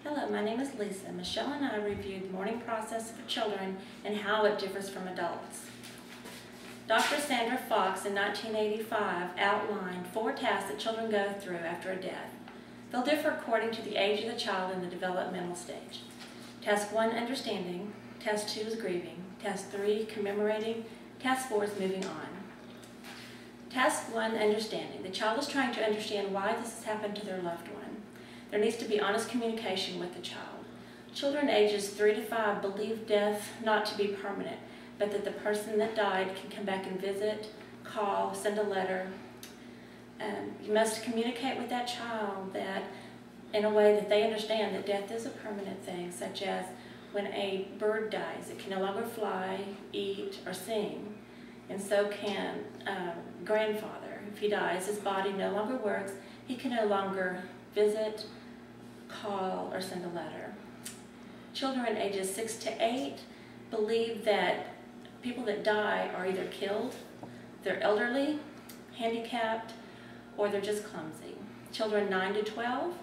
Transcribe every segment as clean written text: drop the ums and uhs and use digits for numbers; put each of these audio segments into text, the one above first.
Hello, my name is Lisa. Michelle and I reviewed the mourning process for children and how it differs from adults. Dr. Sandra Fox in 1985 outlined 4 tasks that children go through after a death. They'll differ according to the age of the child and the developmental stage. Task 1, understanding. Task 2 is grieving. Task 3, commemorating. Task 4 is moving on. Task 1, understanding. The child is trying to understand why this has happened to their loved one. There needs to be honest communication with the child. Children ages 3 to 5 believe death not to be permanent, but that the person that died can come back and visit, call, send a letter. You must communicate with that child that in a way that they understand that death is a permanent thing, such as when a bird dies, it can no longer fly, eat, or sing. And so can grandfather. If he dies, his body no longer works, he can no longer visit, call, or send a letter. Children ages 6 to 8 believe that people that die are either killed, they're elderly, handicapped, or they're just clumsy. Children 9 to 12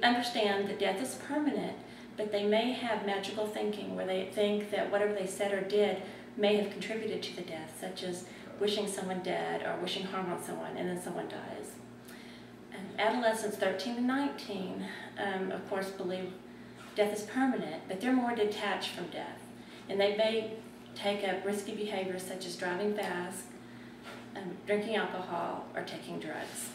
understand that death is permanent, but they may have magical thinking where they think that whatever they said or did may have contributed to the death, such as wishing someone dead or wishing harm on someone, and then someone dies. Adolescents 13 to 19, of course, believe death is permanent, but they're more detached from death. And they may take up risky behaviors such as driving fast, drinking alcohol, or taking drugs.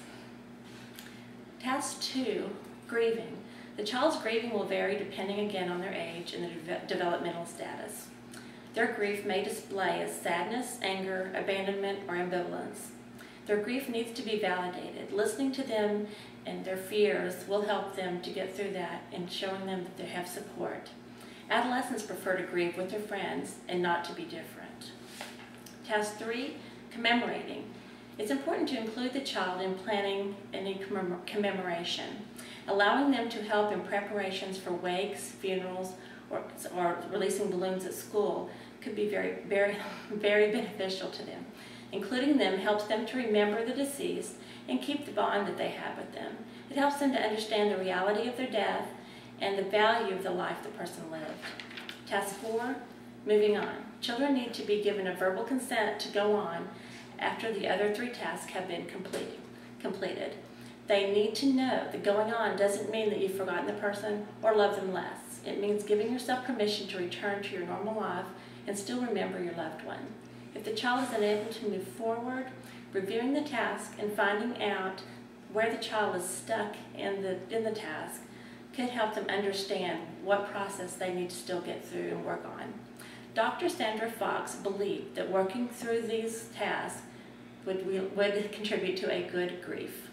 Task 2, grieving. The child's grieving will vary depending again on their age and the developmental status. Their grief may display as sadness, anger, abandonment, or ambivalence. Their grief needs to be validated. Listening to them and their fears will help them to get through that and showing them that they have support. Adolescents prefer to grieve with their friends and not to be different. Task 3, commemorating. It's important to include the child in planning any commemoration, allowing them to help in preparations for wakes, funerals, or releasing balloons at school could be very, very, very beneficial to them. Including them helps them to remember the deceased and keep the bond that they have with them. It helps them to understand the reality of their death and the value of the life the person lived. Task 4, moving on. Children need to be given a verbal consent to go on after the other 3 tasks have been completed. They need to know that going on doesn't mean that you've forgotten the person or love them less. It means giving yourself permission to return to your normal life and still remember your loved one. If the child is unable to move forward, reviewing the task and finding out where the child is stuck in the task could help them understand what process they need to still get through and work on. Dr. Sandra Fox believed that working through these tasks would contribute to a good grief.